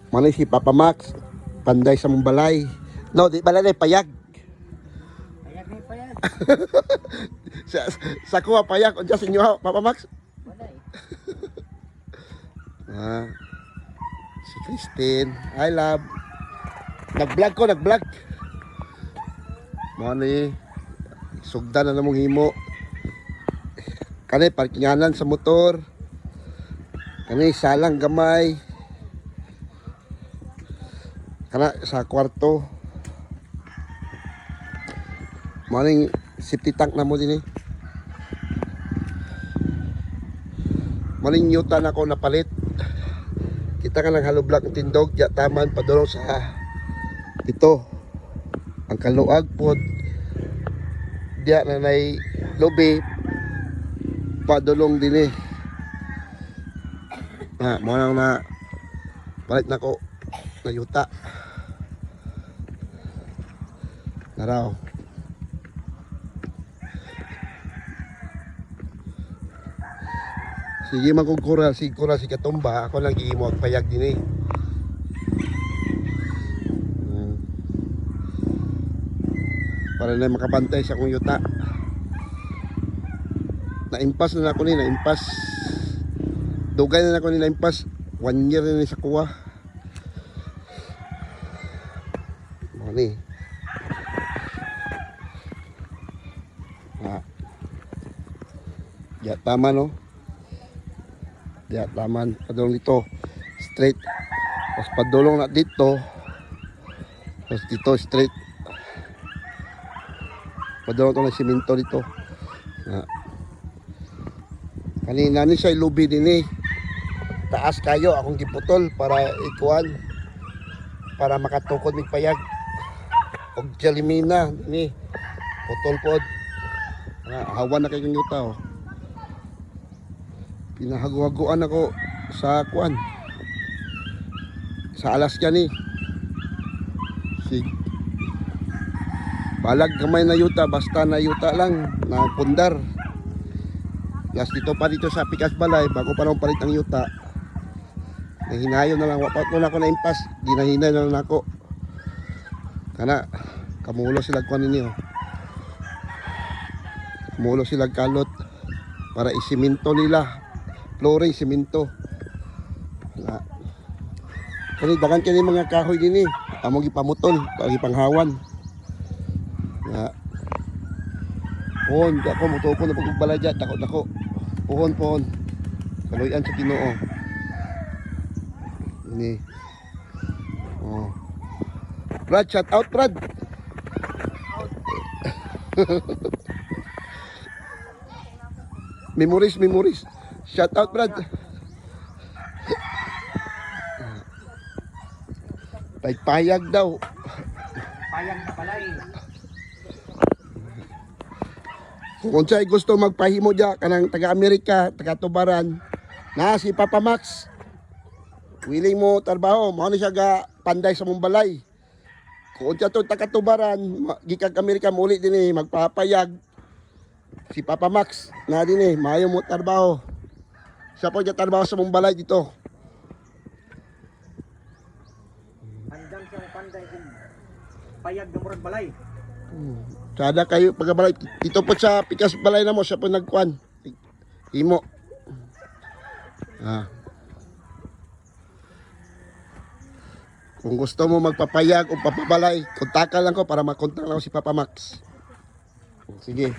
Manay si Papa Max, panday sa mong balay. No, di balay payag. Payag ni payag. Sa kuha payag, o dyan sa inyo, Papa Max. Balay. Si Christine, I love. Nag-vlog. Manay, sugdan na namong himo. Kanay, parkinganan sa motor. Kanay, salang gamay. Kana sa kwarto. Maning safety tank na mo din eh. Maning yuta na ako napalit. Kita ka ng hollow block ng tindog. Ya taman padulong sa ito. Ang kaluag po. Diya na nai lobby. Padulong din eh. Mo na palit na ko na yuta. Naraw. Sige magkukura, si Katumba, ako lang iimo payag din eh. Para na makabantay sa akong yuta. Na-impas na ako ni, na-impas. Dugay na ako ni na-impas. 1 year na sa kuha. Mani. Ya tama no. Ya taman padulong dito straight. Tapos padulong na dito. Tapos dito straight. Padulong to ng simento dito. Kanina ni siya lubi din eh. Taas kayo akong giputol para ikuan. Para makatukod mig payag. Og jalimina ni putol pod. Hawan na kay kong yuta oh. Pinahagu-haguan ako sa kuan. Sa Alaska ni. Balag kamay na yuta, basta na yuta lang, na pundar. Gas dito pa dito sa Pikas Balay, bago pa nang palit ang yuta. Nahinayo na lang, wapat mo na ako na impas, ginahinay na lang ako. Kana, kamulo sila kuan ninyo. Kamulo sila kalot para isiminto nila. Flooring, simento. Kani dagan kini mga kahoy din eh. Amo gipamutol, gipanghawan. Pohon, ako mutuko na pagbalay dyan, takot ako. Pohon. Kaluyan sa Ginoo. Ini. Oh. Brad, shout out Brad. Memories. Shout out Brad. Payag daw. Payag na balay. Kung sa'y gusto magpahimo dyan, kanang taga-Amerika, taga-Tubaran, na si Papa Max, willing mo trabaho, mo siya ga panday sa mong balay. Kung siya to taga-Tubaran, gikag-Amerika muli din eh, magpapayag. Si Papa Max, na din eh, mayo mo trabaho. Siya po dyan trabaho sa mong balay dito. Andang siya panday kung payag na murag balay. Sada kayo pagkabalay. Dito po sa Pikas Balay na mo, siya po nagkuhan. Himo. Kung gusto mo magpapayag o papabalay, kontakan lang ko para makontak lang ko si Papa Max. Sige.